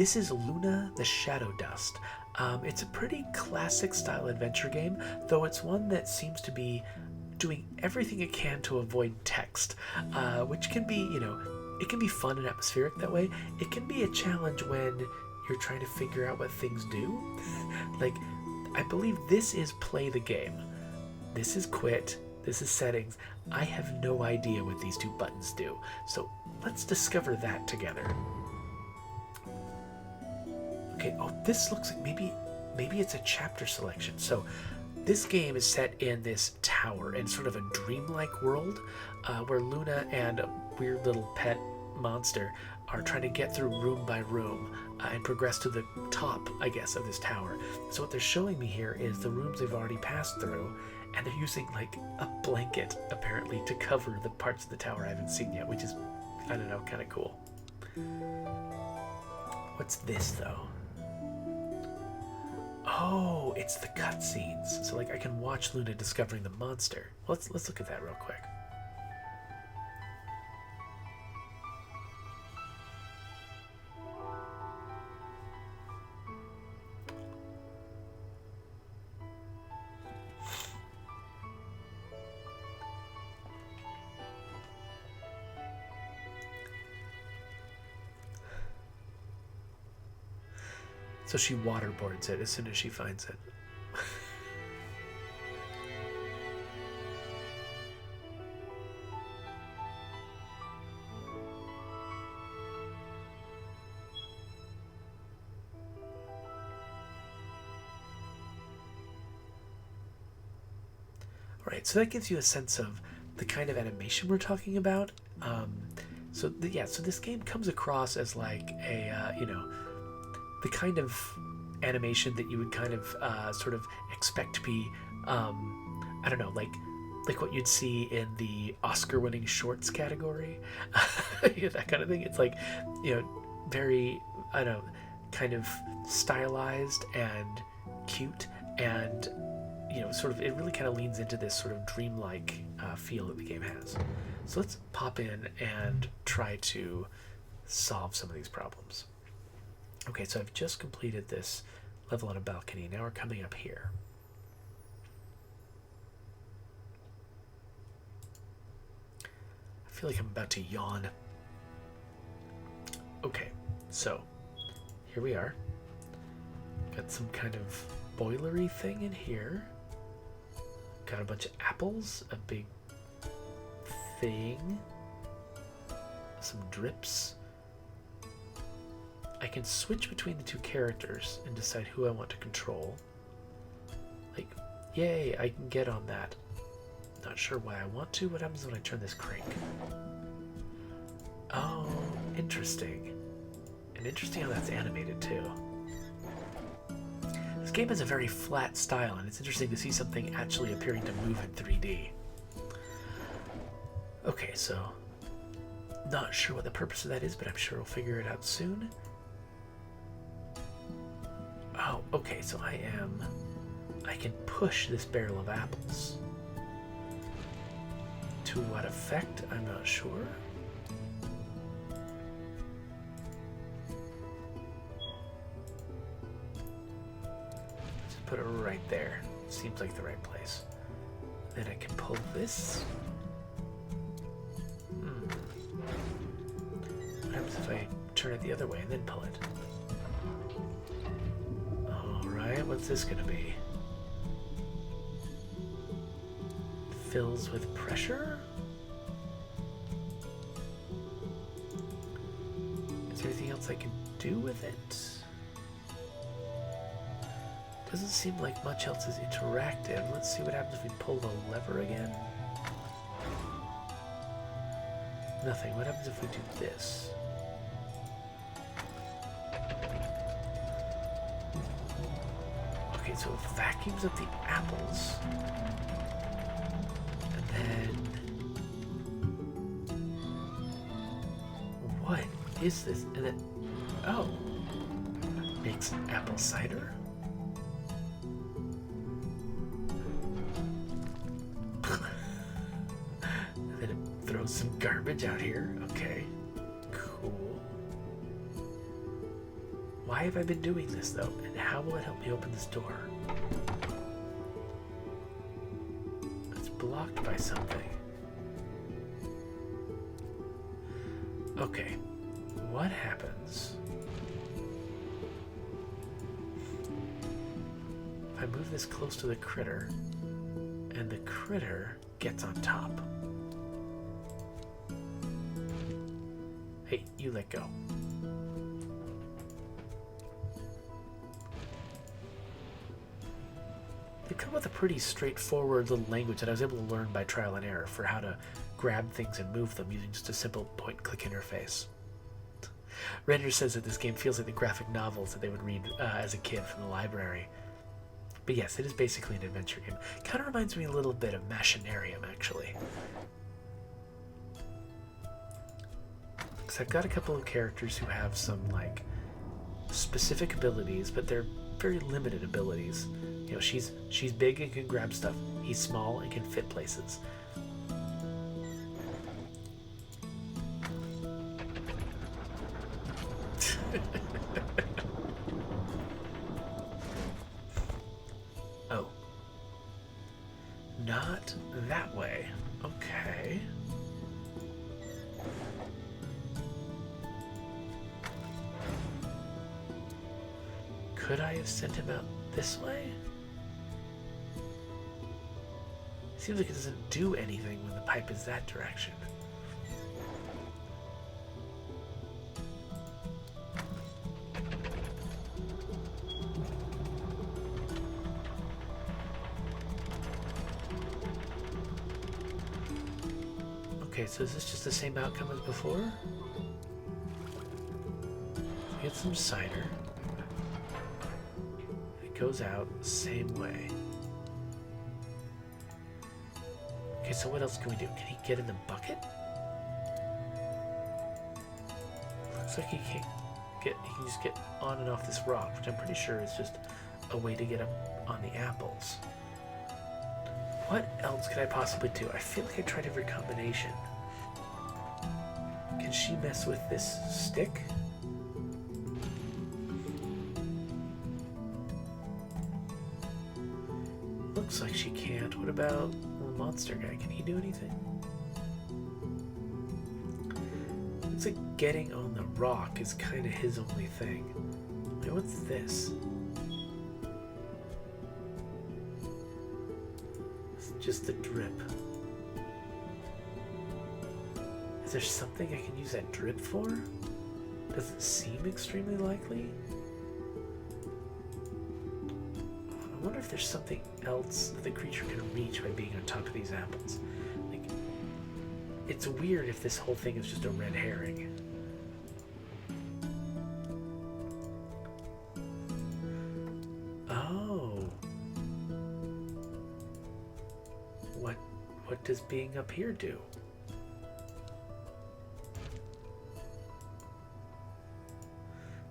this is Luna the Shadow Dust. It's a pretty classic style adventure game, though it's one that seems to be doing everything it can to avoid text, which can be, it can be fun and atmospheric that way. It can be a challenge when you're trying to figure out what things do. Like, I believe this is play the game. This is quit. This is settings. I have no idea what these 2 buttons do. So let's discover that together. Okay, oh, this looks like maybe it's a chapter selection. So this game is set in this tower in sort of a dreamlike world where Luna and a weird little pet monster are trying to get through room by room and progress to the top, I guess, of this tower. So what they're showing me here is the rooms they've already passed through, and they're using like a blanket apparently to cover the parts of the tower I haven't seen yet, which is, I don't know, kind of cool. What's this though? Oh, it's the cutscenes. So like I can watch Luna discovering the monster. Let's look at that real quick. So she waterboards it as soon as she finds it. Alright, so that gives you a sense of the kind of animation we're talking about. So this game comes across as like a, the kind of animation that you would kind of sort of expect to be, I don't know, like what you'd see in the Oscar-winning shorts category, that kind of thing. It's like, very, I don't know, kind of stylized and cute, and sort of it really kind of leans into this sort of dreamlike feel that the game has. So let's pop in and try to solve some of these problems. Okay, so I've just completed this level on a balcony. Now we're coming up here. I feel like I'm about to yawn. Okay, so here we are. Got some kind of boilery thing in here. Got a bunch of apples, a big thing, some drips. I can switch between the 2 characters and decide who I want to control. Like, yay, I can get on that. Not sure why I want to. What happens when I turn this crank? Oh, interesting. And interesting how that's animated too. This game has a very flat style, and it's interesting to see something actually appearing to move in 3D. Okay, so not sure what the purpose of that is, but I'm sure we'll figure it out soon. Oh, okay, so I can push this barrel of apples. To what effect? I'm not sure. Just put it right there. Seems like the right place. Then I can pull this. What happens if I turn it the other way and then pull it? Alright, what's this gonna be? Fills with pressure? Is there anything else I can do with it? Doesn't seem like much else is interactive. Let's see what happens if we pull the lever again. Nothing. What happens if we do this? Okay, so it vacuums up the apples. And then... what is this? And then... oh! Makes apple cider? And then it throws some garbage out here. Okay. Cool. Why have I been doing this, though? And how will it help me open this door? It's blocked by something. Okay. What happens if I move this close to the critter and the critter gets on top? Hey, you let go. They come with a pretty straightforward little language that I was able to learn by trial and error for how to grab things and move them using just a simple point-click interface. Render says that this game feels like the graphic novels that they would read as a kid from the library. But yes, it is basically an adventure game. Kind of reminds me a little bit of Machinarium, actually. Because I've got a couple of characters who have some, like, specific abilities, but they're very limited abilities. You know, she's big and can grab stuff. He's small and can fit places. Oh. Not that way. Okay. Could I have sent him out this way? Seems like it doesn't do anything when the pipe is that direction. Okay, so is this just the same outcome as before? Get some cider. It goes out same way. Okay, so what else can we do? Can he get in the bucket? Looks like he can't get. He can just get on and off this rock, which I'm pretty sure is just a way to get him on the apples. What else could I possibly do? I feel like I tried every combination. Can she mess with this stick? Looks like she can't. What about the monster guy? Can he do anything? Looks like getting on the rock is kind of his only thing. Wait, what's this? It's just a drip. Is there something I can use that drip for? Does it seem extremely likely? I wonder if there's something else that the creature can reach by being on top of these apples. Like, it's weird if this whole thing is just a red herring. Oh. What does being up here do?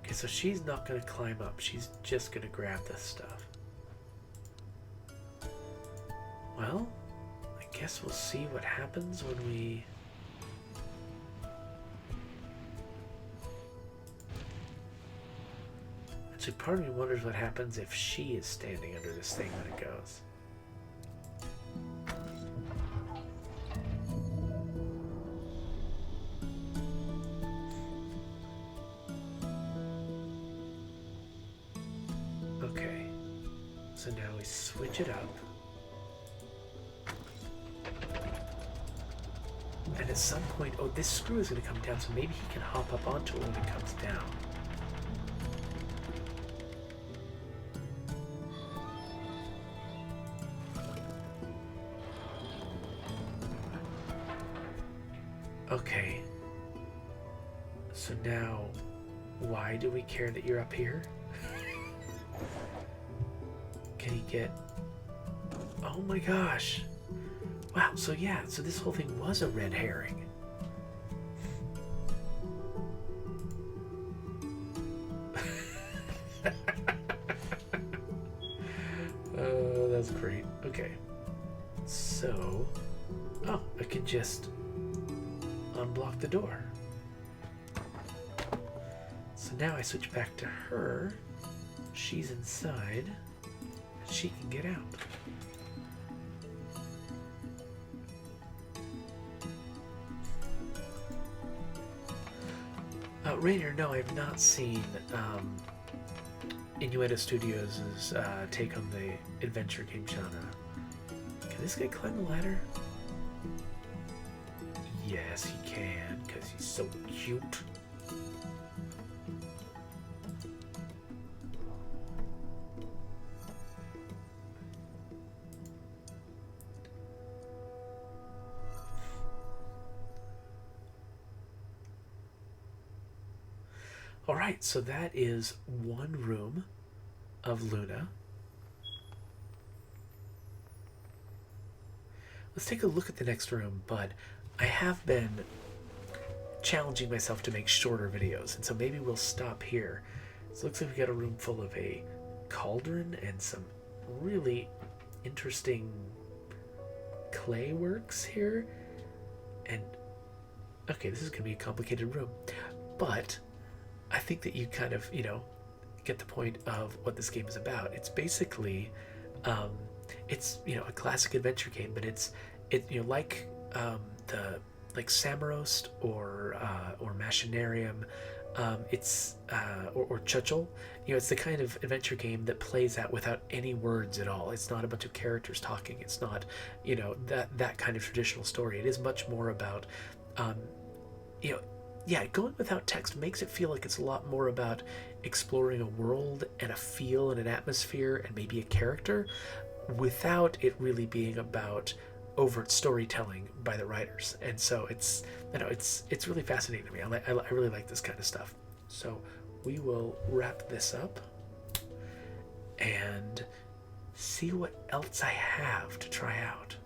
Okay, so she's not going to climb up. She's just going to grab this stuff. Well, I guess we'll see what happens when we... Actually, part of me wonders what happens if she is standing under this thing when it goes. Okay, so now we switch it up. And at some point, oh, this screw is going to come down, so maybe he can hop up onto it when it comes down. Okay. So now, why do we care that you're up here? Can he get... Oh my gosh. Wow, so yeah, so this whole thing was a red herring. That's great. Okay. So, oh, I can just unblock the door. So now I switch back to her. She's inside. And she can get out. Rainier, no, I've not seen Innuendo Studios' take on the adventure game genre. Can this guy climb the ladder? Yes, he can, because he's so cute. Alright, so that is one room of Luna. Let's take a look at the next room, but I have been challenging myself to make shorter videos, and so maybe we'll stop here. So it looks like we got a room full of a cauldron and some really interesting clay works here. And okay, this is going to be a complicated room, but I think that you kind of, get the point of what this game is about. It's basically, it's a classic adventure game, but it's like like Samorost or Machinarium, or Chuchel. It's the kind of adventure game that plays out without any words at all. It's not a bunch of characters talking. It's not that kind of traditional story. It is much more about going without text makes it feel like it's a lot more about exploring a world and a feel and an atmosphere and maybe a character, without it really being about overt storytelling by the writers. And so it's really fascinating to me. I really like this kind of stuff. So we will wrap this up and see what else I have to try out.